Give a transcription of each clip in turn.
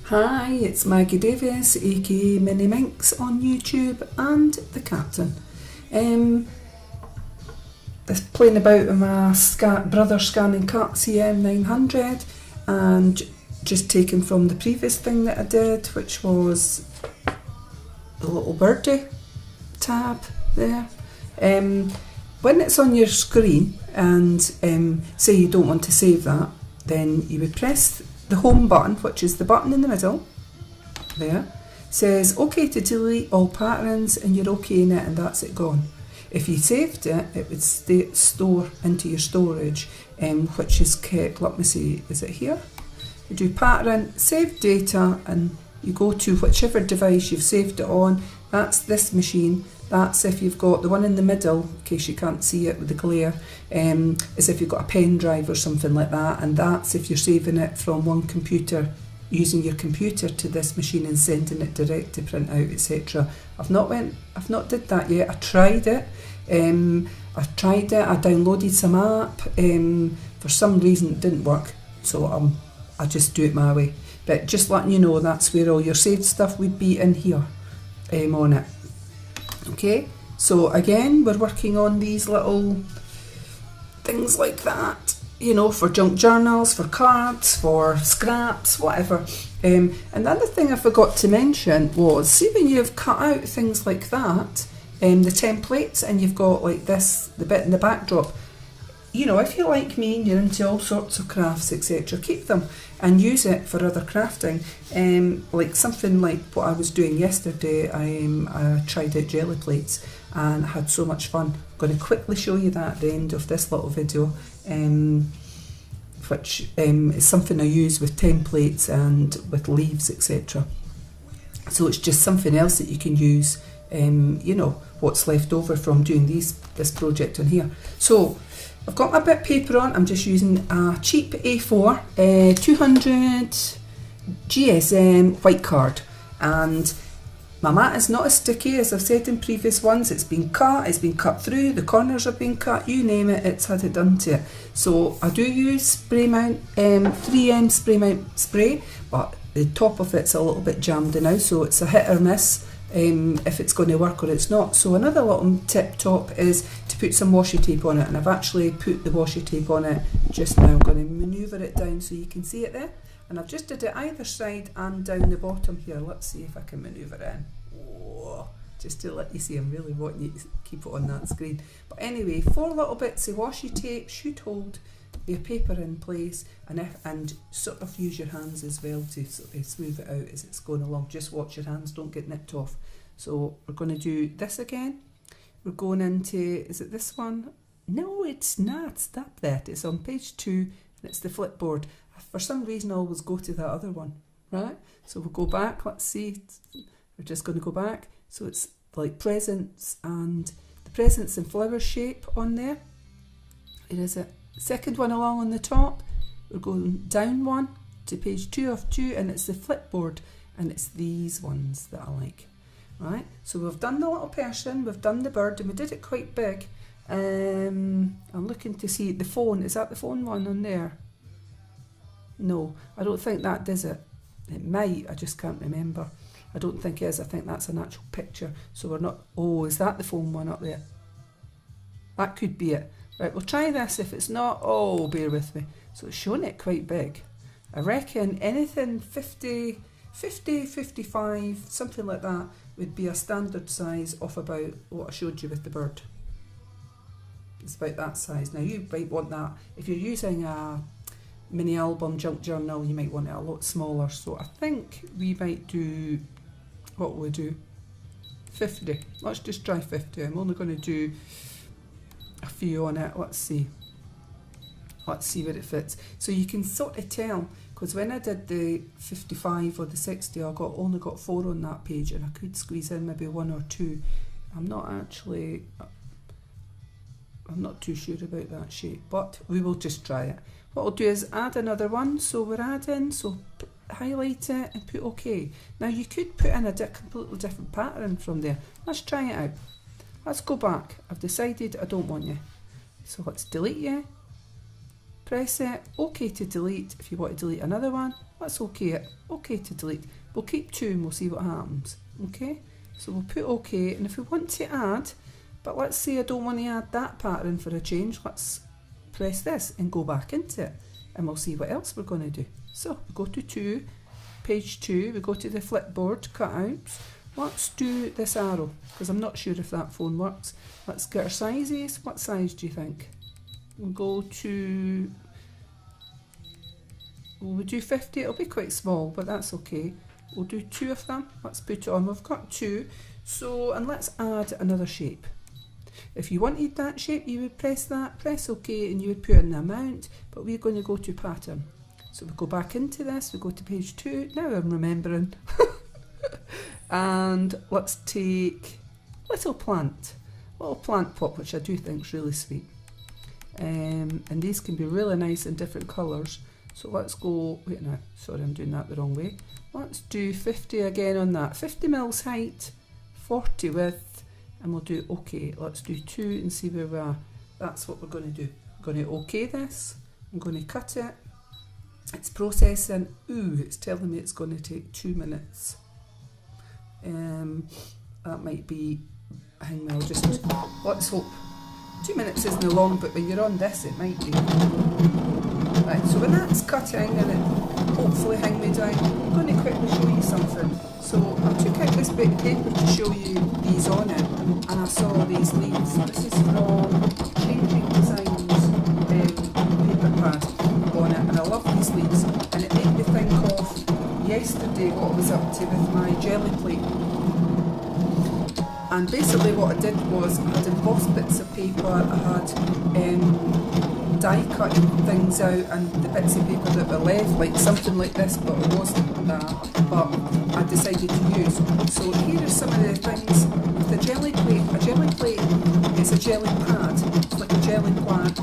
Hi, it's Maggie Davis, aka Mini Minx on YouTube and the Captain. Just playing about with my brother ScanNCut CM900 and just taken from the previous thing that I did, which was the little birdie tab there. When it's on your screen and say you don't want to save that, then you would press the home button, which is the button in the middle there, says OK to delete all patterns, and you're OK in it, and that's it gone. If you saved it, it would store into your storage, which is kept, let me see, is it here? You do pattern, save data, and you go to whichever device you've saved it on. That's this machine. That's if you've got the one in the middle, in case you can't see it with the glare, is if you've got a pen drive or something like that, and that's if you're saving it from one computer, using your computer to this machine and sending it direct to print out, etc. I've not did that yet. I tried it. I downloaded some app. For some reason it didn't work, so I just do it my way. But just letting you know, that's where all your saved stuff would be in here, on it. Okay, so again, we're working on these little things like that, you know, for junk journals, for cards, for scraps, whatever. And the other thing I forgot to mention was, see when you've cut out things like that, the templates, and you've got like this, the bit in the backdrop, you know, if you're like me and you're into all sorts of crafts, etc., keep them and use it for other crafting. Like something like what I was doing yesterday, I tried out Gelli plates and had so much fun. I'm going to quickly show you that at the end of this little video, which is something I use with templates and with leaves, etc. So it's just something else that you can use, you know, what's left over from doing this project on here. So I've got my bit of paper on. I'm just using a cheap A4 200 GSM white card, and my mat is not as sticky as I've said in previous ones. It's been cut through, the corners have been cut, you name it, it's had it done to it. So I do use spray mount, 3M spray mount spray, but the top of it's a little bit jammed now, so it's a hit or miss if it's going to work or it's not. So another little tip top is to put some washi tape on it, and I've actually put the washi tape on it just now. I'm going to manoeuvre it down so you can see it there, and I've just did it either side and down the bottom here. Let's see if I can manoeuvre it in. Oh, just to let you see, I'm really wanting you to keep it on that screen. But anyway, 4 little bits of washi tape should hold your paper in place, and sort of use your hands as well to sort of smooth it out as it's going along. Just watch your hands, don't get nipped off. So we're going to do this again. We're going into, is it this one? No, it's not. Stop that. It's on page 2 and it's the flipboard. For some reason I always go to that other one, right? So we'll go back. Let's see. We're just going to go back. So it's like presents, and the presents and flower shape on there. Where is it? Second one along on the top. We're going down one to page 2 of 2, and it's the flipboard, and it's these ones that I like. Right, so we've done the little person, we've done the bird, and we did it quite big. I'm looking to see the phone. Is that the phone one on there? No, I don't think that does it. It might, I just can't remember. I don't think it is. I think that's an actual picture. So we're not, oh, is that the phone one up there? That could be it. Right, we'll try this. If it's not, oh, bear with me. So it's showing it quite big. I reckon anything 50, 55, something like that would be a standard size of about what I showed you with the bird. It's about that size. Now you might want that, if you're using a mini album junk journal, you might want it a lot smaller. So I think we might do, what will we do? 50. Let's just try 50. I'm only going to do a few on it. Let's see where it fits. So you can sort of tell, because when I did the 55 or the 60, I only got 4 on that page, and I could squeeze in maybe 1 or 2. I'm not too sure about that shape, but we will just try it. What I'll do is add another one. So we're adding, so highlight it and put OK. Now you could put in a completely different pattern from there. Let's try it out. Let's go back. I've decided I don't want you. So let's delete you. press it, OK to delete. If you want to delete another one, let's OK it, OK to delete. We'll keep 2 and we'll see what happens. Okay, so we'll put OK, and if we want to add, but let's say I don't want to add that pattern for a change, let's press this and go back into it, and we'll see what else we're going to do. So we go to 2, page 2, we go to the flipboard cutouts. Let's do this arrow, because I'm not sure if that phone works. Let's get our sizes. What size do you think? We'll go to, we'll do 50, it'll be quite small, but that's okay. We'll do 2 of them, let's put it on, we've got 2. So, and let's add another shape. If you wanted that shape, you would press that, press OK, and you would put in the amount, but we're going to go to pattern. So we go back into this, we go to page 2, now I'm remembering. And let's take little plant pot, which I do think is really sweet. And these can be really nice in different colours. So let's go, wait no, sorry I'm doing that the wrong way. Let's do 50 again on that. 50 mils height, 40 width, and we'll do OK. Let's do 2 and see where we are. That's what we're going to do. I'm going to OK this, I'm going to cut it. It's processing. Ooh, it's telling me it's going to take 2 minutes. That might be, hang on, just, let's hope. 2 minutes isn't long, but when you're on this it might be. Right, so when that's cutting and it hopefully hang me down, I'm going to quickly show you something. So I took out this bit of paper to show you these on it, and I saw these leaves. This is from Changing Designs paper pad on it, and I love these leaves, and it made me think of yesterday what I was up to with my Gelli plate. And basically what I did was I had embossed bits of paper, I had die cutting things out, and the bits of paper that were left, like something like this, but it wasn't that, but I decided to use. So here are some of the things with a Gelli plate. A Gelli plate is a Gelli pad, it's like a Gelli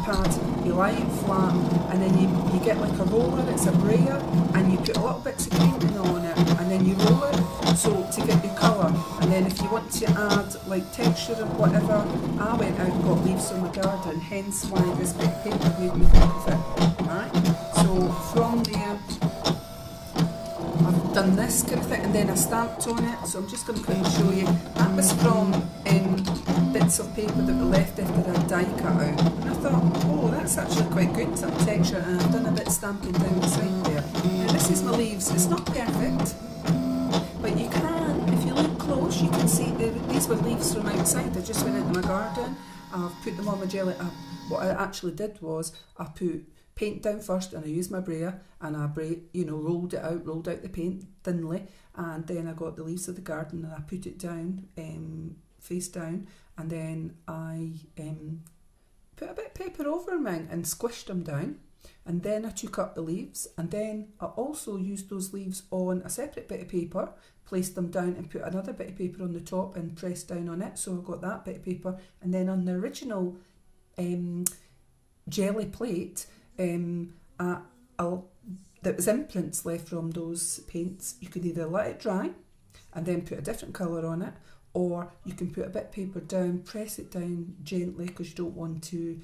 pad, you lie it flat, and then you get like a roller, it's a brayer, and you put a little bits of painting on it, and then you roll it, so to get your colour. And then if you want to add like texture or whatever, I went out and got leaves from my garden, hence why this bit of paper made me think of it. Right? So from there, I've done this kind of thing, and then I stamped on it, so I'm just going to quickly show you. That was from bits of paper that were left after I die cut out, and I thought, oh, that's actually quite good, some texture, and I've done a bit stamping down the side there. Now this is my leaves. It's not perfect, but you can, if you look close, you can see these were leaves from outside. I just went into my garden, I've put them on my Gelli. What I actually did was I put paint down first, and I used my brayer, and I rolled out the paint thinly, and then I got the leaves of the garden and I put it down, face down, and then I put a bit of paper over them and squished them down, and then I took up the leaves, and then I also used those leaves on a separate bit of paper, placed them down and put another bit of paper on the top and pressed down on it, so I got that bit of paper. And then on the original Gelli plate, that was imprints left from those paints. You could either let it dry and then put a different colour on it, or you can put a bit of paper down, press it down gently because you don't want to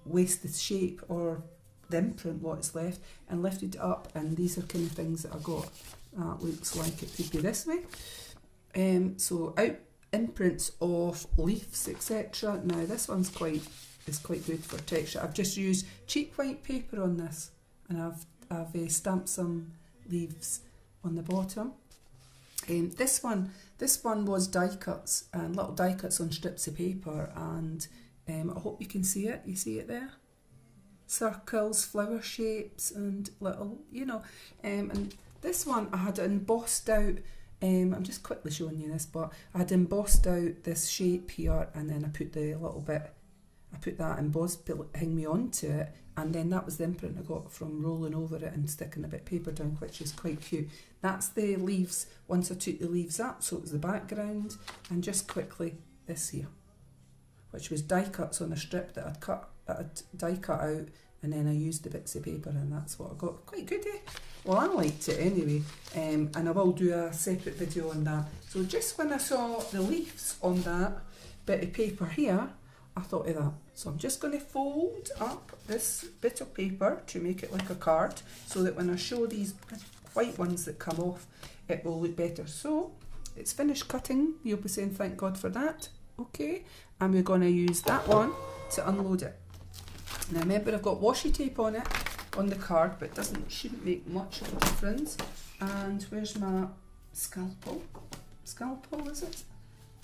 waste the shape or the imprint what's left, and lifted it up, and these are kind of things that I got. That looks like it could be this way. So out imprints of leaves, etc. Now this one's quite good for texture. I've just used cheap white paper on this, and I've stamped some leaves on the bottom. This one was die cuts, and little die cuts on strips of paper, and I hope you can see it. You see it there? Circles, flower shapes, and little, and this one I had embossed out. I'm just quickly showing you this, but I had embossed out this shape here, and then I put the little bit, I put that embossed hang me onto it, and then that was the imprint I got from rolling over it and sticking a bit of paper down, which is quite cute. That's the leaves once I took the leaves up, so it was the background, and just quickly this here, which was die cuts on a strip that I'd die cut out, and then I used the bits of paper, and that's what I got. Quite good, eh? Well, I liked it anyway, and I will do a separate video on that. So just when I saw the leaves on that bit of paper here, I thought of that. So I'm just going to fold up this bit of paper to make it like a card, so that when I show these white ones that come off, it will look better. So it's finished cutting. You'll be saying thank God for that. Okay, and we're going to use that one to unload it. Now remember, I've got washi tape on it, on the card, but it shouldn't make much of a difference. And where's my scalpel? Scalpel, is it?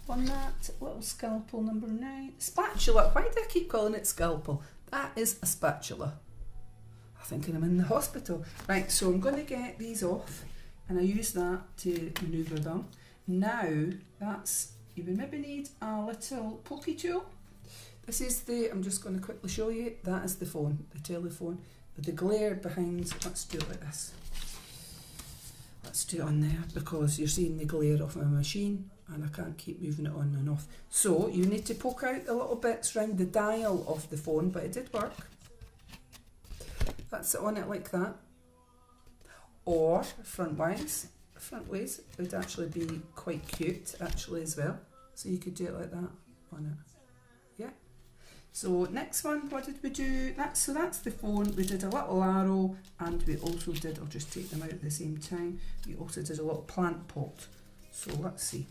On that little scalpel number 9. Spatula. Why do I keep calling it scalpel? That is a spatula. I'm thinking I'm in the hospital. Right, so I'm going to get these off, and I use that to manoeuvre them. Now, you would maybe need a little pokey tool. This is I'm just going to quickly show you, that is the phone, the telephone. With the glare behind, let's do it like this. Let's do it on there, because you're seeing the glare of my machine, and I can't keep moving it on and off. So you need to poke out the little bits around the dial of the phone, but it did work. That's it on it like that. Or front ways would actually be quite cute actually as well. So you could do it like that on it. Yeah. So next one, what did we do? So that's the phone. We did a little arrow, and we also did, I'll just take them out at the same time, we also did a little plant pot. So let's see.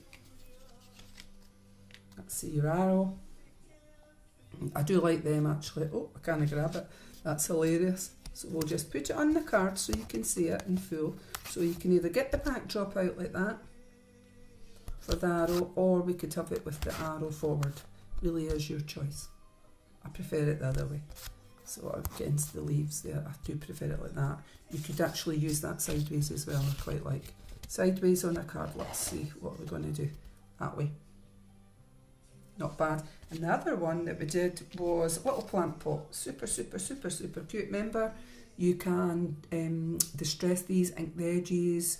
Let's see your arrow. I do like them actually. Oh, I can't grab it. That's hilarious. So we'll just put it on the card so you can see it in full. So you can either get the backdrop out like that for the arrow, or we could have it with the arrow forward. Really is your choice. I prefer it the other way. So against the leaves there, I do prefer it like that. You could actually use that sideways as well. I quite like sideways on a card. Let's see what we're going to do that way. Not bad. And the other one that we did was a little plant pot. Super, super, super, super cute. Remember, you can distress these, ink the edges,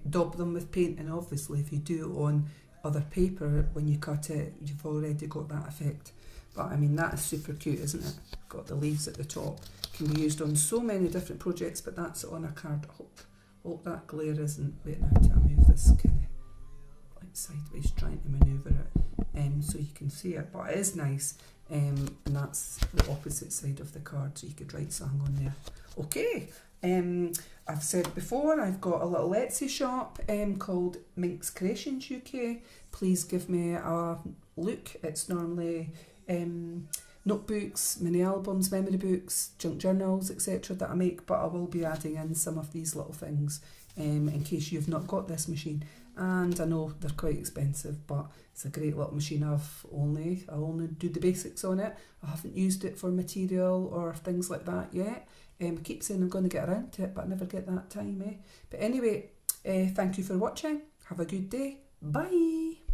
daub them with paint, and obviously if you do it on other paper, when you cut it, you've already got that effect. But I mean, that is super cute, isn't it? Got the leaves at the top. Can be used on so many different projects, but that's on a card. Hope that glare isn't. Wait, now to move this kind of like sideways, trying to manoeuvre it so you can see it. But it is nice, and that's the opposite side of the card, so you could write something on there. Okay, I've said before, I've got a little Etsy shop called MinxCreationsUK. Please give me a look. It's normally notebooks, mini albums, memory books, junk journals, etc. that I make, but I will be adding in some of these little things in case you've not got this machine. And I know they're quite expensive, but it's a great little machine. I only do the basics on it. I haven't used it for material or things like that yet. I keep saying I'm going to get around to it, but I never get that time. But anyway, thank you for watching. Have a good day. Bye.